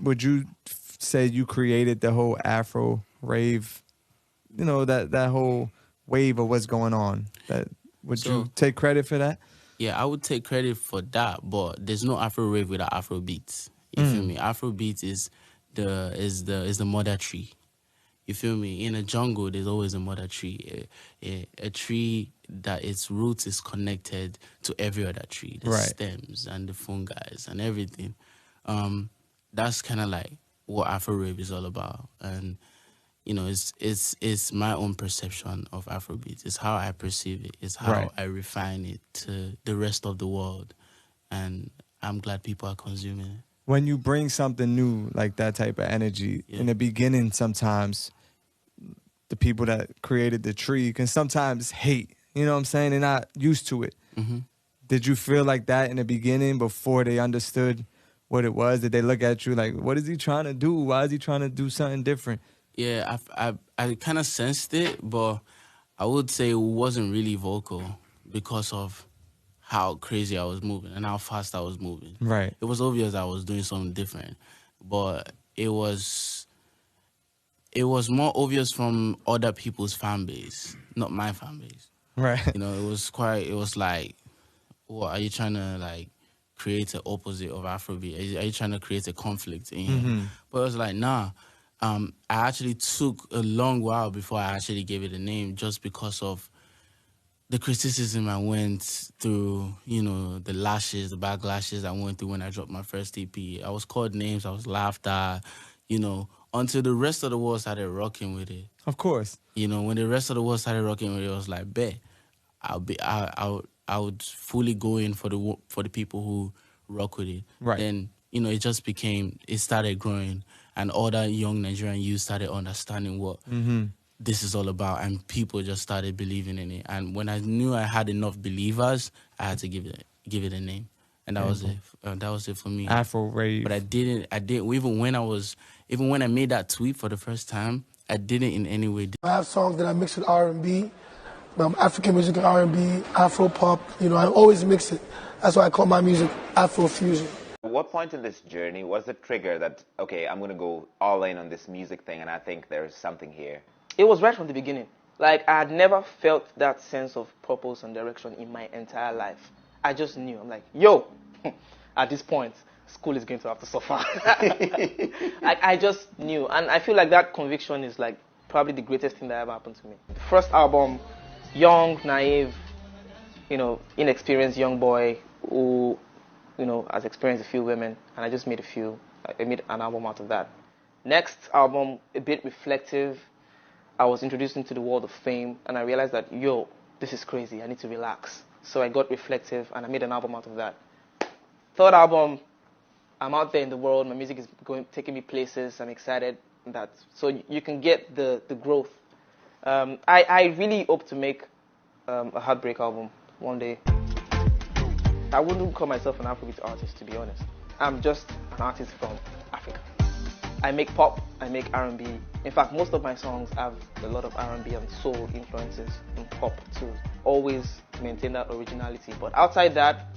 would you say you created the whole Afro rave, you know, that whole wave of what's going on? Would you take credit for that? Yeah, I would take credit for that, but there's no AfroRave without Afrobeats. You feel me? Afrobeats is the mother tree. You feel me? In a jungle, there's always a mother tree, a tree that its roots is connected to every other tree, the stems and the fungi and everything. That's kind of like what AfroRave is all about, and you know, it's my own perception of Afrobeat. It's how I perceive it. It's how I refine it to the rest of the world, and I'm glad people are consuming it. When you bring something new, like that type of energy, in the beginning, sometimes the people that created the tree can sometimes hate. You know what I'm saying? They're not used to it. Did you feel like that in the beginning before they understood what it was? Did they look at you like, what is he trying to do? Why is he trying to do something different? Yeah, I kind of sensed it, but I would say it wasn't really vocal because of how crazy I was moving and how fast I was moving. Right. It was obvious I was doing something different, but it was more obvious from other people's fan base, not my fan base. Right. You know, it was like, what, are you trying to like create an opposite of Afrobeat? Are you trying to create a conflict in here? But it was like, nah. I actually took a long while before I actually gave it a name, just because of the criticism I went through, you know, the backlashes I went through when I dropped my first EP. I was called names, I was laughed at, you know, until the rest of the world started rocking with it. Of course. You know, when the rest of the world started rocking with it, I was like, bet, I would fully go in for the people who rock with it. Right. Then, you know, it started growing, and other young Nigerian youth started understanding what this is all about, and people just started believing in it. And when I knew I had enough believers, I had to give it a name, and that was it. That was it for me. AfroRave. But I didn't. Even when I made that tweet for the first time, I didn't in any way. I have songs that I mix with R&B, African music and R&B, Afro pop. You know, I always mix it. That's why I call my music Afro-Fusion. At what point in this journey was the trigger that, okay, I'm going to go all in on this music thing and I think there's something here? It was right from the beginning. Like, I had never felt that sense of purpose and direction in my entire life. I just knew. I'm like, yo, at this point, school is going to have to suffer. Like, I just knew. And I feel like that conviction is like probably the greatest thing that ever happened to me. The first album, young, naive, you know, inexperienced young boy who, you know, has experienced a few women, and I just made I made an album out of that. Next album, a bit reflective. I was introduced into the world of fame, and I realized that, yo, this is crazy, I need to relax. So I got reflective, and I made an album out of that. Third album, I'm out there in the world, my music is taking me places, I'm excited. So you can get the growth. I really hope to make a heartbreak album one day. I wouldn't call myself an Afrobeat artist, to be honest. I'm just an artist from Africa. I make pop, I make R&B. In fact, most of my songs have a lot of R&B and soul influences in pop to always maintain that originality. But outside that,